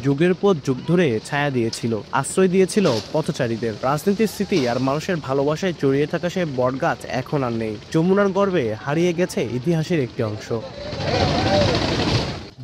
যুগের পর যুগ ধরে ছায়া দিয়েছিল, আশ্রয় দিয়েছিল পথচারীদের। রাজনীতির স্মৃতি আর মানুষের ভালোবাসায় জড়িয়ে থাকা সেই বটগাছ এখন আর নেই। যমুনার গর্ভে হারিয়ে গেছে ইতিহাসের একটি অংশ।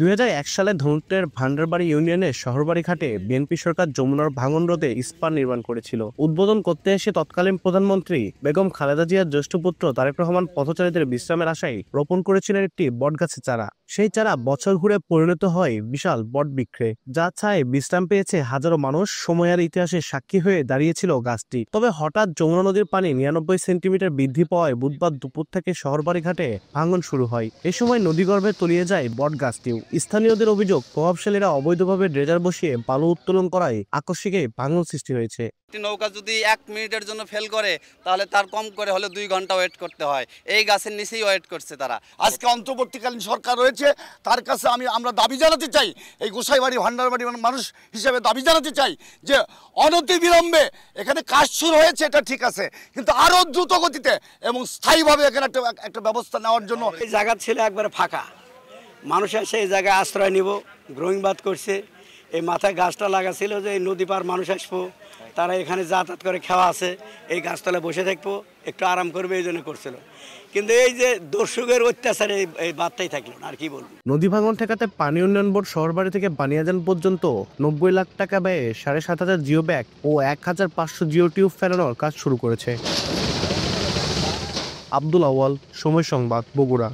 2001 সালে ধনুটের ভান্ডারবাড়ি ইউনিয়নের শহরবাড়ি ঘাটে বিএনপি সরকার যমুনার ভাঙন রোধে ইস্পাত নির্মাণ করেছিল। উদ্বোধন করতে এসে তৎকালীন প্রধানমন্ত্রী বেগম খালেদা জিয়ার জ্যেষ্ঠ পুত্র তারেক রহমান পথচারীদের বিশ্রামের আশায় রোপণ করেছিলেন একটি বটগাছের চারা। সেই চারা বছর ঘুরে পরিণত হয় বিশাল বট বৃক্ষে, যা ছায় বিশ্রাম পেয়েছে হাজারো মানুষ। সময়ের ইতিহাসে সাক্ষী হয়ে দাঁড়িয়েছিল গাছটি। তবে হঠাৎ যমুনা নদীর পানি 99 সেন্টিমিটার বৃদ্ধি পাওয়ায় বুধবার দুপুর থেকে শহরবাড়ি ঘাটে ভাঙন শুরু হয়। এ সময় নদীগর্ভে তলিয়ে যায় বট গাছটিও। স্থানীয়দের অভিযোগ, প্রভাবশালীরা অবৈধভাবে ড্রেজার বসিয়ে বালু উত্তোলন করায় আকস্মিক ভাঙন সৃষ্টি হয়েছে। নৌকা যদি 1 মিনিটের জন্য ফেল করে তাহলে তার কম করে হলে 2 ঘন্টা ওয়েট করতে হয়। এই গাছের নিচেই ওয়েট করছে তারা। আজকে অন্তর্বর্তীকালীন সরকার রয়েছে, তার কাছে আমরা দাবি জানাতে চাই, এই গোসাইবাড়ি ভান্ডারবাড়ি মানুষ হিসেবে দাবি জানাতে চাই যে অনতিবিলম্বে এখানে কাজ শুরু হয়েছে, এটা ঠিক আছে, কিন্তু আরও দ্রুত গতিতে এবং স্থায়ীভাবে এখানে একটা ব্যবস্থা নেওয়ার জন্য। এই জায়গা ছিল একবারে ফাঁকা, মানুষ এসে এই জায়গায় আশ্রয় নিব, গ্রোয়িং বাদ করছে। এই মাথায় গাছটা লাগা ছিল যে এই নদী পার মানুষ আসবো, তারা এখানে যাতায়াত করে খাওয়া আছে, এই গাছতলায় বসে থাকবো, একটু আরাম করবে, এই জন্য করছিল। কিন্তু এই যে দর্শকের অত্যাচারে এই বাদটাই থাকলো না, আর কি বলবো। নদী ভাঙন ঠেকাতে পানি উন্নয়ন বোর্ড শহরবাড়ি থেকে বানিয়াজান পর্যন্ত 90 লাখ টাকা ব্যয়ে 7,500 জিও ব্যাগ ও 1500 জিও টিউব ফেরানোর কাজ শুরু করেছে। আব্দুল আউয়াল, সময় সংবাদ, বগুড়া।